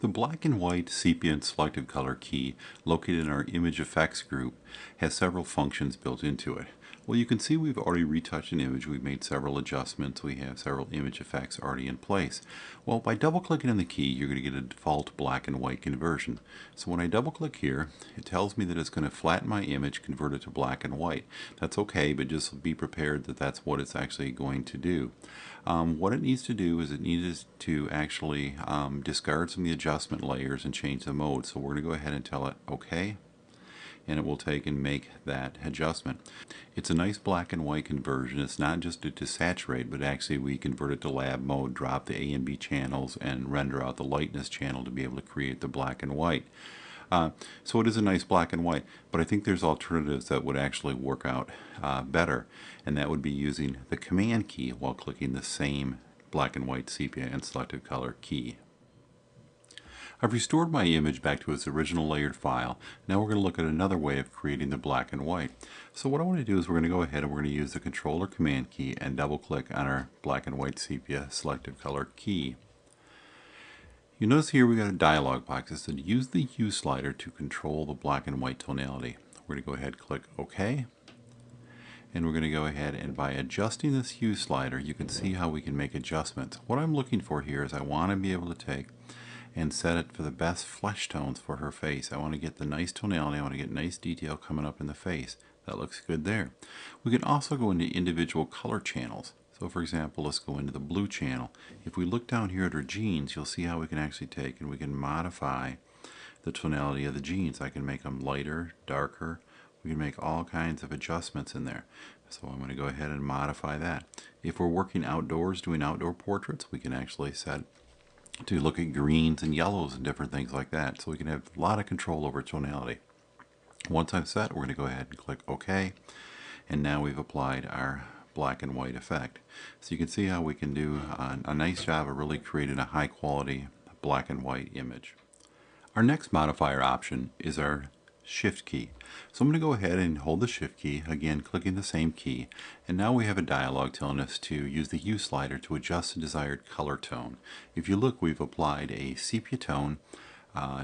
The black and white sepia and selective color key located in our image effects group has several functions built into it. Well, you can see we've already retouched an image. We've made several adjustments. We have several image effects already in place. Well, by double clicking on the key, you're going to get a default black and white conversion. So when I double click here, it tells me that it's going to flatten my image, convert it to black and white. That's okay, but just be prepared that that's what it's actually going to do. What it needs to do is it needs to actually discard some of the adjustment layers and change the mode. So we're going to go ahead and tell it OK, and it will take and make that adjustment. It's a nice black and white conversion. It's not just to saturate, but actually we convert it to lab mode, drop the A and B channels, and render out the lightness channel to be able to create the black and white. So it is a nice black and white, but I think there's alternatives that would actually work out better, and that would be using the command key while clicking the same black and white sepia and selective color key. I've restored my image back to its original layered file. Now we're going to look at another way of creating the black and white. So what I want to do is we're going to go ahead and we're going to use the Control or Command key and double click on our black and white sepia selective color key. You notice here we got a dialog box that said use the hue slider to control the black and white tonality. We're going to go ahead and click OK. And we're going to go ahead and by adjusting this hue slider, you can see how we can make adjustments. What I'm looking for here is I want to be able to take and set it for the best flesh tones for her face. I want to get the nice tonality. I want to get nice detail coming up in the face. That looks good there. We can also go into individual color channels. So for example, let's go into the blue channel. If we look down here at her jeans, you'll see how we can actually take and we can modify the tonality of the jeans. I can make them lighter, darker. We can make all kinds of adjustments in there. So I'm going to go ahead and modify that. If we're working outdoors, doing outdoor portraits, we can actually set to look at greens and yellows and different things like that. So we can have a lot of control over tonality. Once I'm set, we're going to go ahead and click OK. And now we've applied our black and white effect. So you can see how we can do a nice job of really creating a high quality black and white image. Our next modifier option is our Shift key. So I'm going to go ahead and hold the Shift key, again clicking the same key, and now we have a dialog telling us to use the hue slider to adjust the desired color tone. If you look, we've applied a sepia tone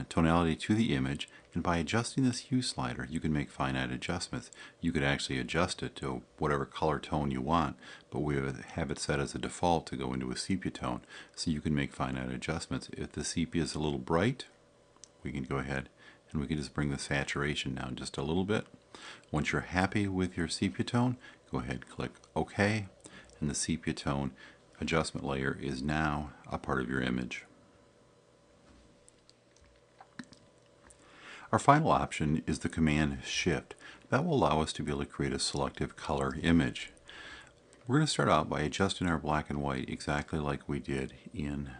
tonality to the image, and by adjusting this hue slider you can make finite adjustments. You could actually adjust it to whatever color tone you want, but we have it set as a default to go into a sepia tone, so you can make finite adjustments. If the sepia is a little bright, we can go ahead and we can just bring the saturation down just a little bit. Once you're happy with your sepia tone, go ahead and click OK, and the sepia tone adjustment layer is now a part of your image. Our final option is the Command Shift. That will allow us to be able to create a selective color image. We're going to start out by adjusting our black and white exactly like we did in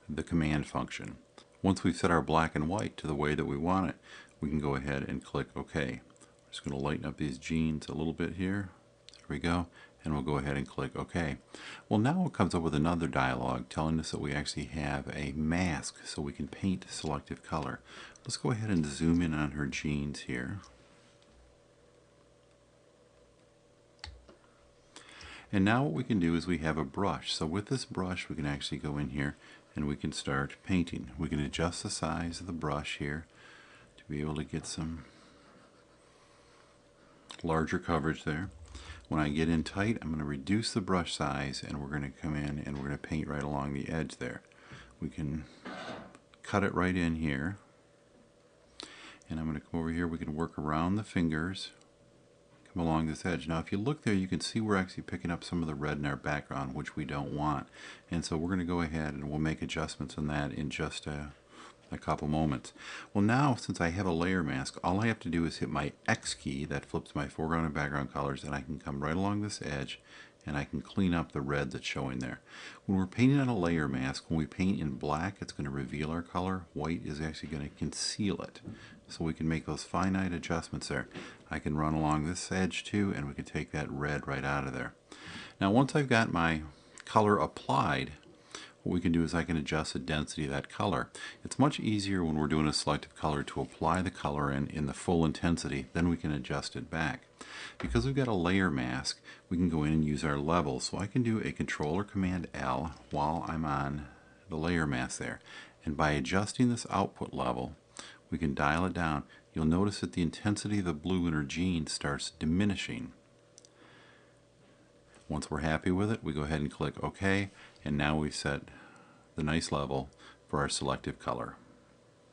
the command function. Once we've set our black and white to the way that we want it, we can go ahead and click OK. I'm just going to lighten up these jeans a little bit here. There we go. And we'll go ahead and click OK. Well, now it comes up with another dialog telling us that we actually have a mask so we can paint selective color. Let's go ahead and zoom in on her jeans here. And now what we can do is we have a brush. So with this brush we can actually go in here and we can start painting. We can adjust the size of the brush here to be able to get some larger coverage there. When I get in tight, I'm going to reduce the brush size and we're going to come in and we're going to paint right along the edge there. We can cut it right in here. And I'm going to come over here, we can work around the fingers, come along this edge. Now if you look there, you can see we're actually picking up some of the red in our background, which we don't want. And so we're going to go ahead and we'll make adjustments on that in just a couple moments. Well, now since I have a layer mask, all I have to do is hit my X key, that flips my foreground and background colors, and I can come right along this edge and I can clean up the red that's showing there. When we're painting on a layer mask, when we paint in black, it's going to reveal our color. White is actually going to conceal it. So we can make those finite adjustments there. I can run along this edge too, and we can take that red right out of there. Now once I've got my color applied, what we can do is I can adjust the density of that color. It's much easier when we're doing a selective color to apply the color in the full intensity, then we can adjust it back. Because we've got a layer mask, we can go in and use our levels. So I can do a Control or Command L while I'm on the layer mask there. And by adjusting this output level, we can dial it down. You'll notice that the intensity of the blue in her jeans starts diminishing. Once we're happy with it, we go ahead and click OK, and now we set the nice level for our selective color.